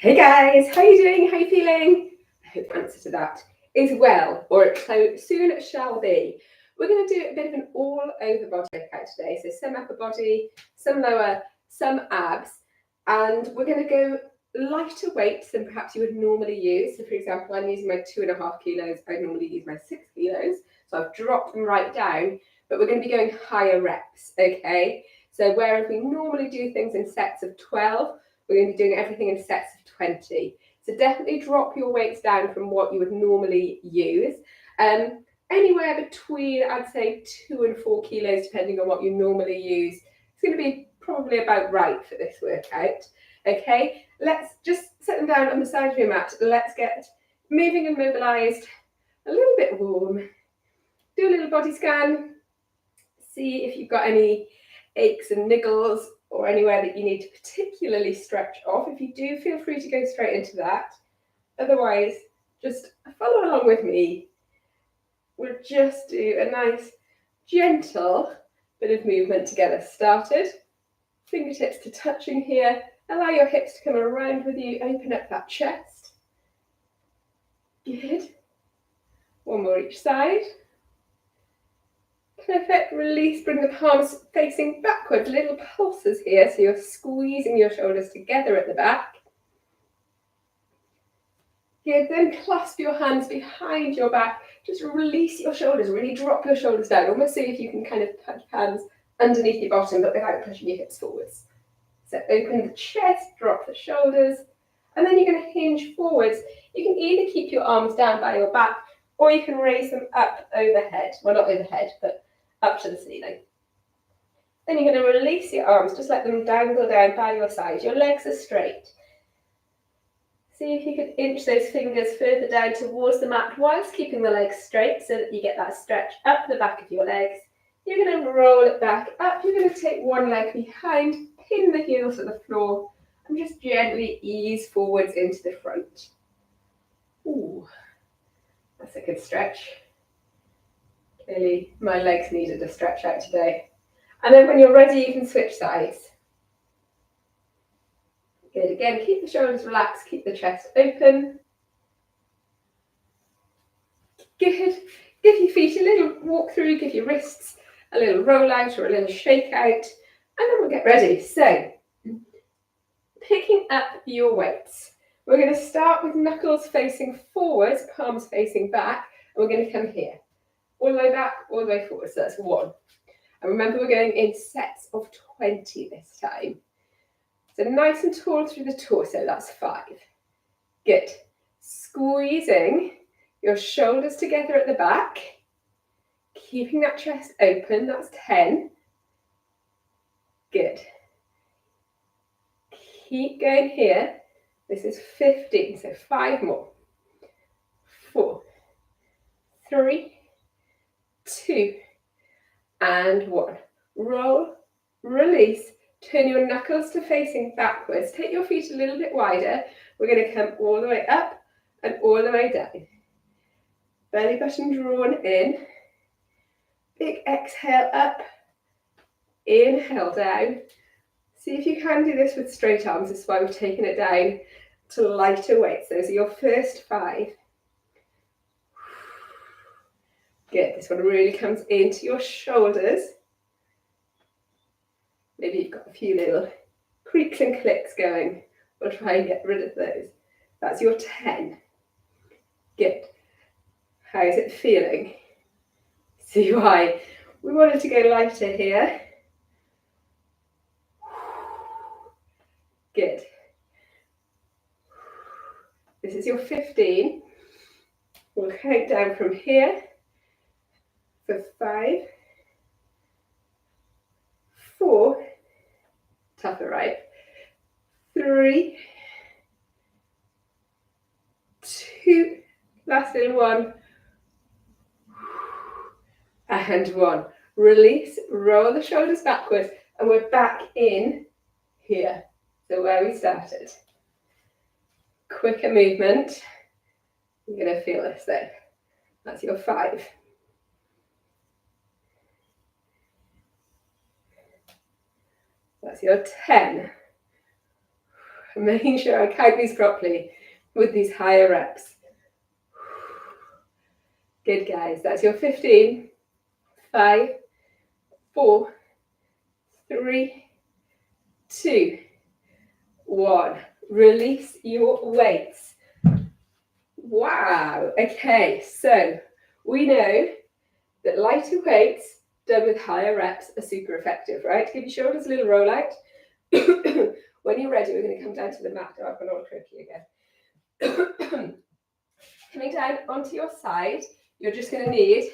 Hey guys, how you doing? How you feeling? I hope the answer to that is well, or it soon shall be. We're going to do a bit of an all-over body workout today. So some upper body, some lower, some abs, and we're going to go lighter weights than perhaps you would normally use. So for example, I'm using my 2.5 kilos. I normally use my 6 kilos. So I've dropped them right down, but we're going to be going higher reps, okay? So whereas we normally do things in sets of 12, we're going to be doing everything in sets of 20. So definitely drop your weights down from what you would normally use. Anywhere between, I'd say, 2 and 4 kilos, depending on what you normally use. It's going to be probably about right for this workout. Okay, let's just set them down on the side of your mat. Let's get moving and mobilized, a little bit warm. Do a little body scan. See if you've got any aches and niggles or anywhere that you need to particularly stretch off. If you do, feel free to go straight into that. Otherwise, just follow along with me. We'll just do a nice, gentle bit of movement to get us started. Fingertips to touching here. Allow your hips to come around with you. Open up that chest. Good. One more each side. Perfect. Release. Bring the palms facing backwards. Little pulses here. So you're squeezing your shoulders together at the back. Good. Then clasp your hands behind your back. Just release your shoulders. Really drop your shoulders down. Almost see if you can kind of touch hands underneath your bottom, but without pushing your hips forwards. So open the chest, drop the shoulders, and then you're going to hinge forwards. You can either keep your arms down by your back, or you can raise them up overhead. Well, not overhead, but up to the ceiling. Then you're going to release your arms, just let them dangle down by your side. Your legs are straight. See if you can inch those fingers further down towards the mat whilst keeping the legs straight so that you get that stretch up the back of your legs. You're going to roll it back up. You're going to take one leg behind, pin the heels to the floor, and just gently ease forwards into the front. Ooh, that's a good stretch. Clearly, my legs needed a stretch out today. And then when you're ready, you can switch sides. Good. Again, keep the shoulders relaxed, keep the chest open. Good. Give your feet a little walk through, give your wrists a little roll out or a little shake out, and then we'll get ready. So, picking up your weights. We're going to start with knuckles facing forwards, palms facing back, and we're going to come here. All the way back, all the way forward. So that's 1. And remember, we're going in sets of 20 this time. So nice and tall through the torso, that's 5. Good. Squeezing your shoulders together at the back, keeping that chest open, that's 10. Good. Keep going here. This is 15, so 5 more. 4, 3, 2, and 1. Roll, release. Turn your knuckles to facing backwards. Take your feet a little bit wider. We're going to come all the way up and all the way down. Belly button drawn in. Big exhale up. Inhale down. See if you can do this with straight arms. This is why we've taken it down to lighter weights. Those are your first 5. Good. This one really comes into your shoulders. Maybe you've got a few little creaks and clicks going. We'll try and get rid of those. That's your 10. Good. How is it feeling? See why we wanted to go lighter here. Good. This is your 15. We'll count down from here for 5, 4, tougher, right? 3, 2, last little one, and 1. Release, roll the shoulders backwards, and we're back in here. So where we started. Quicker movement. You're going to feel this though. That's your 5. That's your 10. Making sure I count these properly with these higher reps. Good, guys. That's your 15. 5, 4, 3, 2, 1. Release your weights. Wow. Okay, so we know that lighter weights done with higher reps are super effective, right? Give your shoulders a little roll out. When you're ready, we're going to come down to the mat. Oh, I've gone all croaky again. Coming down onto your side, you're just going to need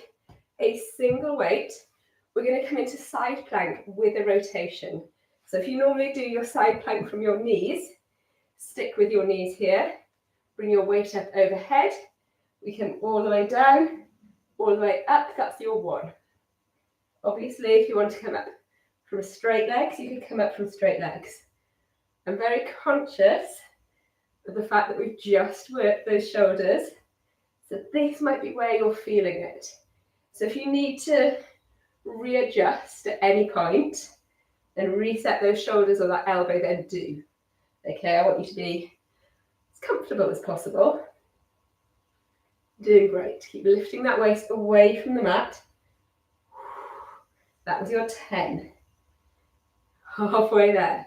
a single weight. We're going to come into side plank with a rotation. So if you normally do your side plank from your knees, stick with your knees here. Bring your weight up overhead. We come all the way down, all the way up. That's your 1. Obviously, if you want to come up from straight legs, you can come up from straight legs. I'm very conscious of the fact that we've just worked those shoulders. So this might be where you're feeling it. So if you need to readjust at any point and reset those shoulders or that elbow, then do. Okay, I want you to be as comfortable as possible. Doing great. Keep lifting that waist away from the mat. That was your 10. Halfway there.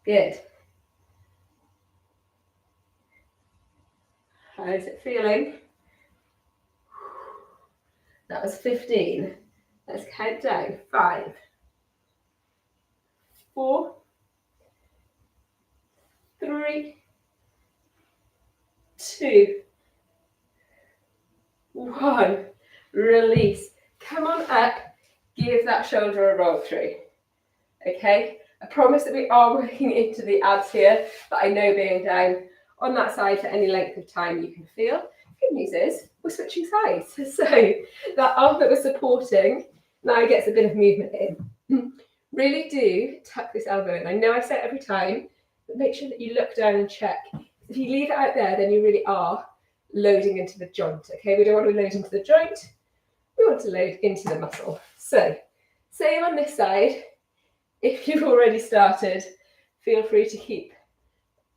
Good. How's it feeling? That was 15. Let's count down. 5, 4, 3, 2, 1. Release. Come on up. Give that shoulder a roll through. Okay? I promise that we are working into the abs here, but I know being down on that side for any length of time you can feel. Good news is we're switching sides. So that arm that we're supporting now gets a bit of movement in. Really do tuck this elbow in. I know I say it every time, but make sure that you look down and check. If you leave it out there, then you really are loading into the joint. Okay, we don't want to load into the joint. We want to load into the muscle. So same on this side. If you've already started, feel free to keep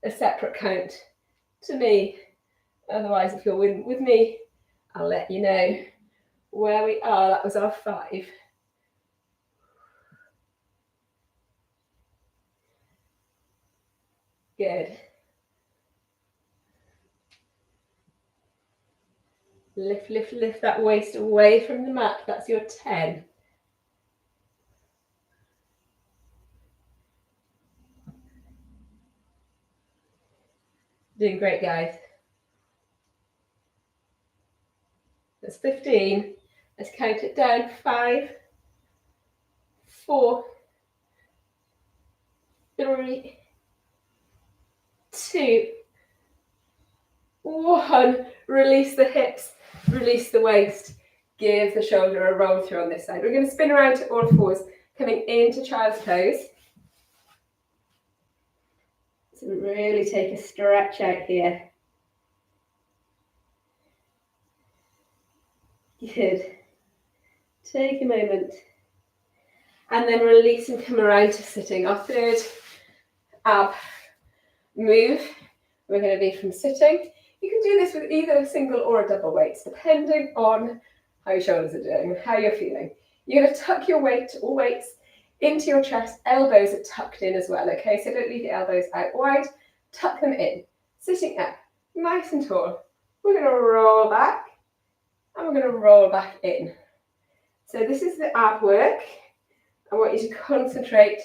a separate count to me. Otherwise, if you're with me, I'll let you know where we are. That was our 5. Good. Lift, lift, lift that waist away from the mat. That's your 10. Doing great, guys. That's 15. Let's count it down. 5, 4, 3, 2, 1. Release the hips, release the waist. Give the shoulder a roll through on this side. We're going to spin around to all fours, coming into child's pose. So really take a stretch out here. Good. Take a moment. And then release and come around to sitting. Our third ab move. We're going to be from sitting. You can do this with either a single or a double weights, depending on how your shoulders are doing, how you're feeling. You're going to tuck your weight or weights into your chest. Elbows are tucked in as well, okay? So don't leave the elbows out wide. Tuck them in. Sitting up, nice and tall. We're going to roll back, and we're going to roll back in. So this is the ab work. I want you to concentrate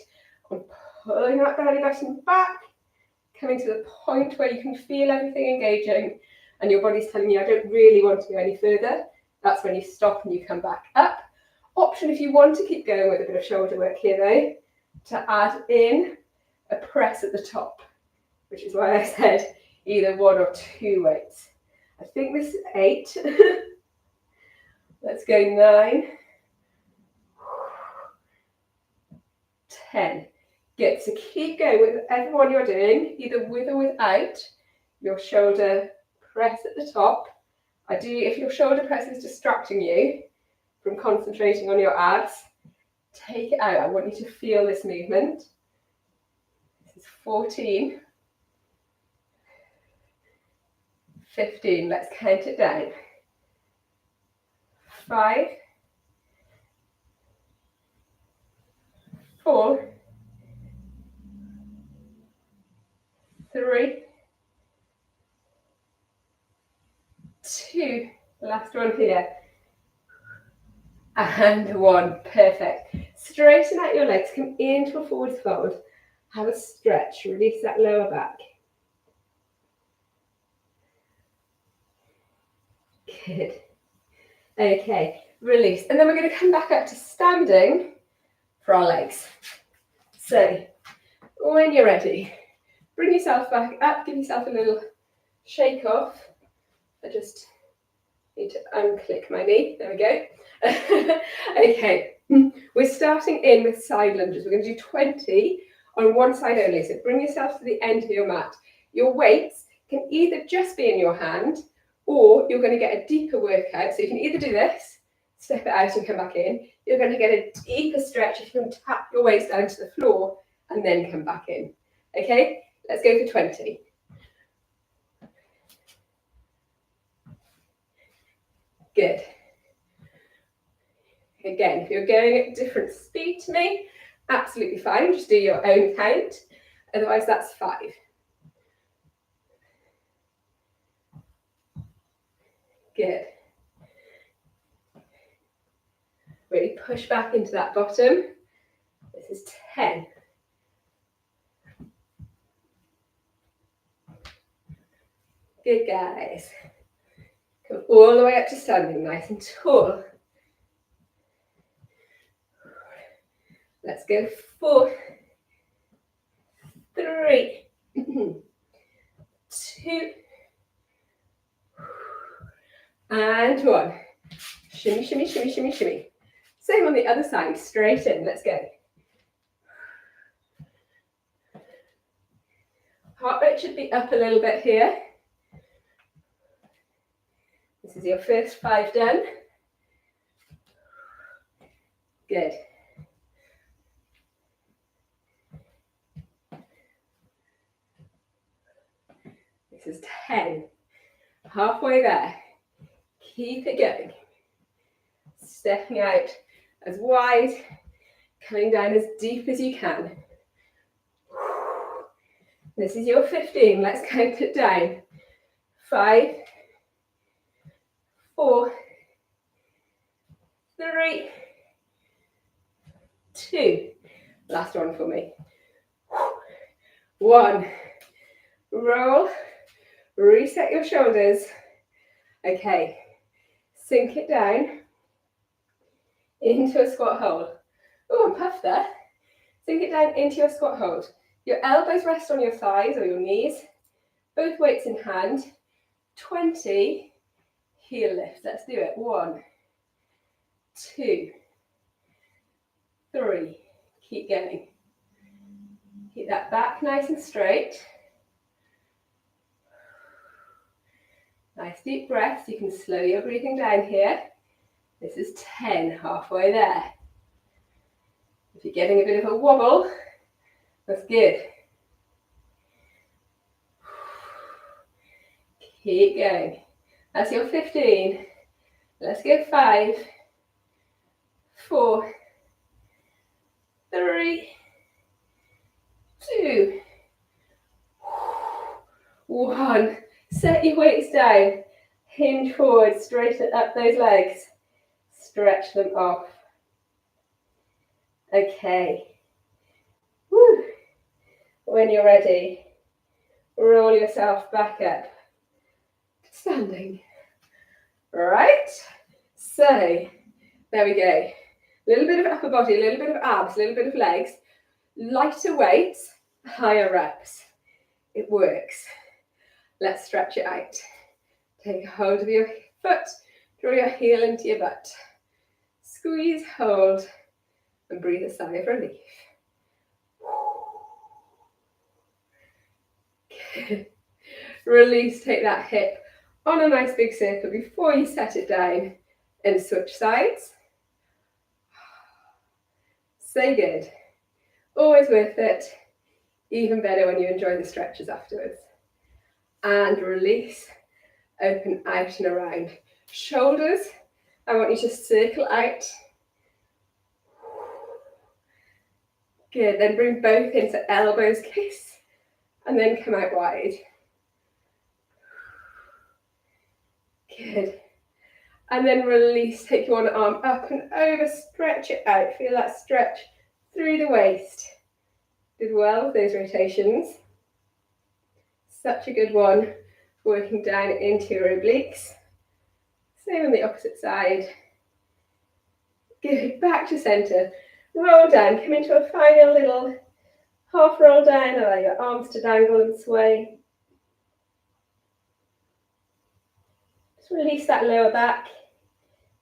on pulling that belly button back, coming to the point where you can feel everything engaging and your body's telling you, I don't really want to go any further. That's when you stop and you come back up. Option if you want to keep going with a bit of shoulder work here though, to add in a press at the top, which is why I said either 1 or 2 weights. I think this is 8. Let's go 9. 10. Good, so keep going with whatever one you're doing, either with or without your shoulder press at the top. If your shoulder press is distracting you from concentrating on your abs, take it out. I want you to feel this movement. It's 14, 15. Let's count it down. 5, 4, 3, 2. Last one here. And 1. Perfect. Straighten out your legs. Come into a forward fold. Have a stretch. Release that lower back. Good. Okay. Release. And then we're going to come back up to standing for our legs. So, when you're ready, bring yourself back up. Give yourself a little shake off. I just need to unclick my knee. There we go. Okay. We're starting in with side lunges. We're going to do 20 on one side only. So bring yourself to the end of your mat. Your weights can either just be in your hand, or you're going to get a deeper workout. So you can either do this, step it out and come back in. You're going to get a deeper stretch if you can tap your weights down to the floor and then come back in. Okay, let's go for 20. Good. Again, if you're going at different speed to me, absolutely fine. Just do your own count. Otherwise, that's 5. Good. Really push back into that bottom. This is 10. Good, guys. Come all the way up to standing, nice and tall. Let's go 4, 3, 2, and 1. Shimmy, shimmy, shimmy, shimmy, shimmy. Same on the other side, straight in, let's go. Heart rate should be up a little bit here. This is your first 5 done. Good. This is 10. Halfway there. Keep it going. Stepping out as wide, coming down as deep as you can. This is your 15. Let's count it down. 5, 4, 3, 2. Last one for me. 1. Roll. Reset your shoulders. Okay. Sink it down into a squat hold. Oh, and puff there. Sink it down into your squat hold. Your elbows rest on your thighs or your knees. Both weights in hand. 20 heel lifts. Let's do it. 1, 2, 3. Keep going. Keep that back nice and straight. Nice deep breaths. You can slow your breathing down here. This is 10, halfway there. If you're getting a bit of a wobble, that's good. Keep going. That's your 15. Let's go 5, 4, 3, 2, 1. Set your weights down. Hinge forward, straighten up those legs. Stretch them off. Okay. Woo. When you're ready, roll yourself back up. Standing. Right. So, there we go. A little bit of upper body, a little bit of abs, a little bit of legs. Lighter weights, higher reps. It works. Let's stretch it out. Take a hold of your foot, draw your heel into your butt. Squeeze, hold, and breathe a sigh of relief. Good. Release, take that hip on a nice big circle before you set it down and switch sides. So good. Always worth it. Even better when you enjoy the stretches afterwards. And release, open out and around. Shoulders, I want you to circle out. Good, then bring both into elbows kiss, and then come out wide. Good. And then release, take your one arm up and over, stretch it out. Feel that stretch through the waist. Did well with those rotations. Such a good one. Working down into your obliques. Same on the opposite side. Good, back to center. Roll down, come into a final little half roll down, allow your arms to dangle and sway. Just release that lower back.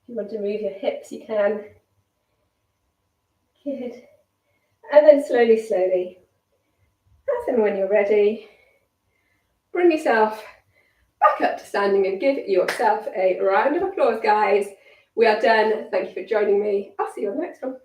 If you want to move your hips, you can. Good. And then slowly, slowly, as and when you're ready, bring yourself back up to standing and give yourself a round of applause, guys. We are done. Thank you for joining me. I'll see you on the next one.